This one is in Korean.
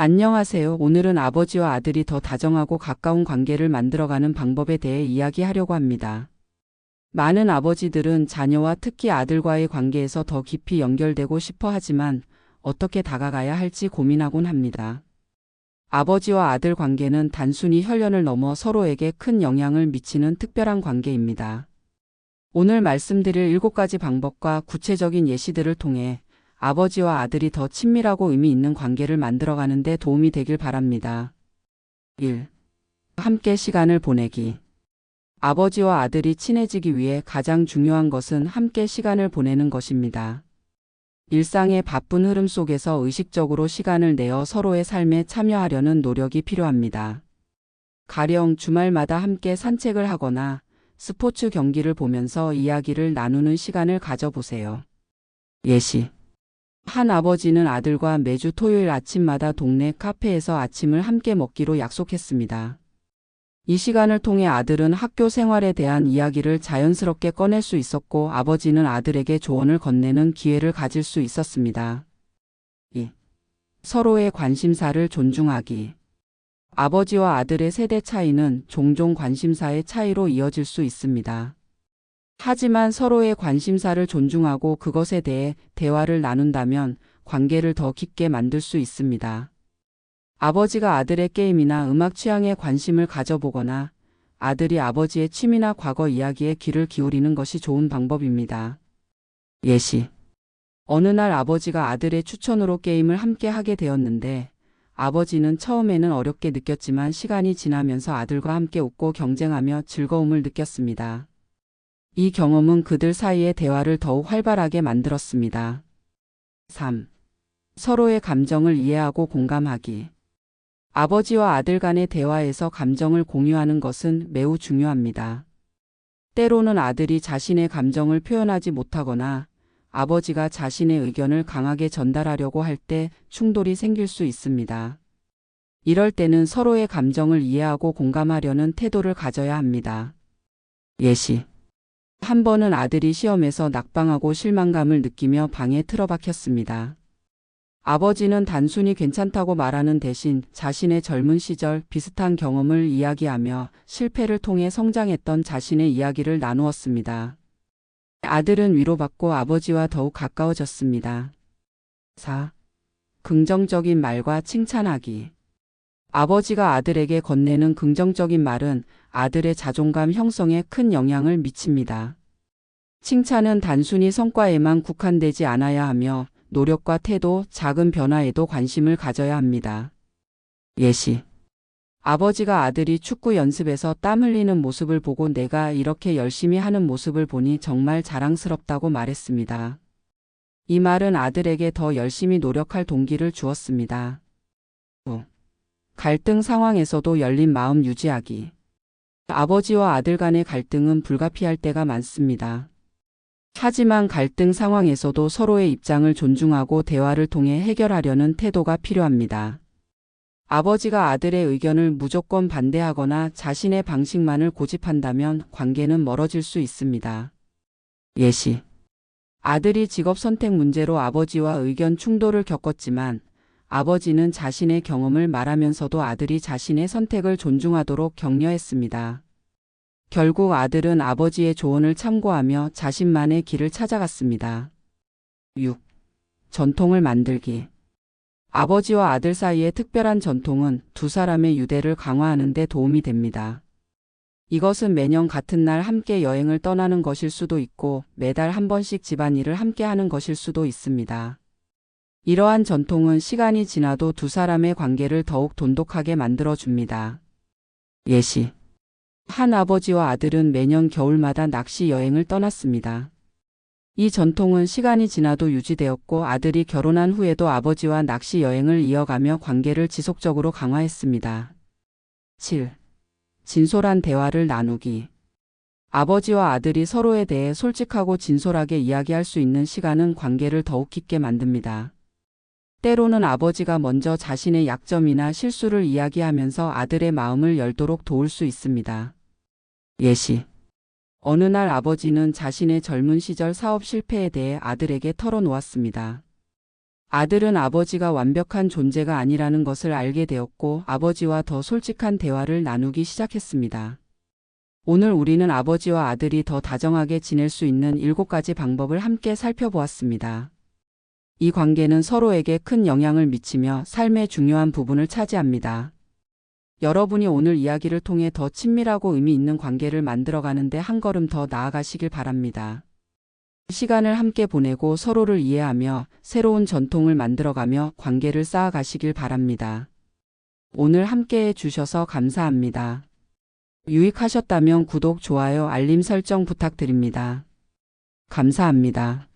안녕하세요. 오늘은 아버지와 아들이 더 다정하고 가까운 관계를 만들어가는 방법에 대해 이야기하려고 합니다. 많은 아버지들은 자녀와 특히 아들과의 관계에서 더 깊이 연결되고 싶어 하지만 어떻게 다가가야 할지 고민하곤 합니다. 아버지와 아들 관계는 단순히 혈연을 넘어 서로에게 큰 영향을 미치는 특별한 관계입니다. 오늘 말씀드릴 7가지 방법과 구체적인 예시들을 통해 아버지와 아들이 더 친밀하고 의미 있는 관계를 만들어가는 데 도움이 되길 바랍니다. 1. 함께 시간을 보내기. 아버지와 아들이 친해지기 위해 가장 중요한 것은 함께 시간을 보내는 것입니다. 일상의 바쁜 흐름 속에서 의식적으로 시간을 내어 서로의 삶에 참여하려는 노력이 필요합니다. 가령 주말마다 함께 산책을 하거나 스포츠 경기를 보면서 이야기를 나누는 시간을 가져보세요. 예시. 한 아버지는 아들과 매주 토요일 아침마다 동네 카페에서 아침을 함께 먹기로 약속했습니다. 이 시간을 통해 아들은 학교 생활에 대한 이야기를 자연스럽게 꺼낼 수 있었고 아버지는 아들에게 조언을 건네는 기회를 가질 수 있었습니다. 2. 서로의 관심사를 존중하기. 아버지와 아들의 세대 차이는 종종 관심사의 차이로 이어질 수 있습니다. 하지만 서로의 관심사를 존중하고 그것에 대해 대화를 나눈다면 관계를 더 깊게 만들 수 있습니다. 아버지가 아들의 게임이나 음악 취향에 관심을 가져보거나 아들이 아버지의 취미나 과거 이야기에 귀를 기울이는 것이 좋은 방법입니다. 예시. 어느 날 아버지가 아들의 추천으로 게임을 함께 하게 되었는데 아버지는 처음에는 어렵게 느꼈지만 시간이 지나면서 아들과 함께 웃고 경쟁하며 즐거움을 느꼈습니다. 이 경험은 그들 사이의 대화를 더욱 활발하게 만들었습니다. 3. 서로의 감정을 이해하고 공감하기. 아버지와 아들 간의 대화에서 감정을 공유하는 것은 매우 중요합니다. 때로는 아들이 자신의 감정을 표현하지 못하거나 아버지가 자신의 의견을 강하게 전달하려고 할 때 충돌이 생길 수 있습니다. 이럴 때는 서로의 감정을 이해하고 공감하려는 태도를 가져야 합니다. 예시. 한 번은 아들이 시험에서 낙방하고 실망감을 느끼며 방에 틀어박혔습니다. 아버지는 단순히 괜찮다고 말하는 대신 자신의 젊은 시절 비슷한 경험을 이야기하며 실패를 통해 성장했던 자신의 이야기를 나누었습니다. 아들은 위로받고 아버지와 더욱 가까워졌습니다. 4. 긍정적인 말과 칭찬하기. 아버지가 아들에게 건네는 긍정적인 말은 아들의 자존감 형성에 큰 영향을 미칩니다. 칭찬은 단순히 성과에만 국한되지 않아야 하며 노력과 태도, 작은 변화에도 관심을 가져야 합니다. 예시. 아버지가 아들이 축구 연습에서 땀 흘리는 모습을 보고 내가 이렇게 열심히 하는 모습을 보니 정말 자랑스럽다고 말했습니다. 이 말은 아들에게 더 열심히 노력할 동기를 주었습니다. 5. 갈등 상황에서도 열린 마음 유지하기. 아버지와 아들 간의 갈등은 불가피할 때가 많습니다. 하지만 갈등 상황에서도 서로의 입장을 존중하고 대화를 통해 해결하려는 태도가 필요합니다. 아버지가 아들의 의견을 무조건 반대하거나 자신의 방식만을 고집한다면 관계는 멀어질 수 있습니다. 예시. 아들이 직업 선택 문제로 아버지와 의견 충돌을 겪었지만 아버지는 자신의 경험을 말하면서도 아들이 자신의 선택을 존중하도록 격려했습니다. 결국 아들은 아버지의 조언을 참고하며 자신만의 길을 찾아갔습니다. 6. 전통을 만들기. 아버지와 아들 사이의 특별한 전통은 두 사람의 유대를 강화하는 데 도움이 됩니다. 이것은 매년 같은 날 함께 여행을 떠나는 것일 수도 있고 매달 한 번씩 집안일을 함께 하는 것일 수도 있습니다. 이러한 전통은 시간이 지나도 두 사람의 관계를 더욱 돈독하게 만들어줍니다. 예시. 한 아버지와 아들은 매년 겨울마다 낚시 여행을 떠났습니다. 이 전통은 시간이 지나도 유지되었고 아들이 결혼한 후에도 아버지와 낚시 여행을 이어가며 관계를 지속적으로 강화했습니다. 7. 진솔한 대화를 나누기. 아버지와 아들이 서로에 대해 솔직하고 진솔하게 이야기할 수 있는 시간은 관계를 더욱 깊게 만듭니다. 때로는 아버지가 먼저 자신의 약점이나 실수를 이야기하면서 아들의 마음을 열도록 도울 수 있습니다. 예시. 어느 날 아버지는 자신의 젊은 시절 사업 실패에 대해 아들에게 털어놓았습니다. 아들은 아버지가 완벽한 존재가 아니라는 것을 알게 되었고 아버지와 더 솔직한 대화를 나누기 시작했습니다. 오늘 우리는 아버지와 아들이 더 다정하게 지낼 수 있는 7가지 방법을 함께 살펴보았습니다. 이 관계는 서로에게 큰 영향을 미치며 삶의 중요한 부분을 차지합니다. 여러분이 오늘 이야기를 통해 더 친밀하고 의미 있는 관계를 만들어가는데 한 걸음 더 나아가시길 바랍니다. 시간을 함께 보내고 서로를 이해하며 새로운 전통을 만들어가며 관계를 쌓아가시길 바랍니다. 오늘 함께 해주셔서 감사합니다. 유익하셨다면 구독, 좋아요, 알림 설정 부탁드립니다. 감사합니다.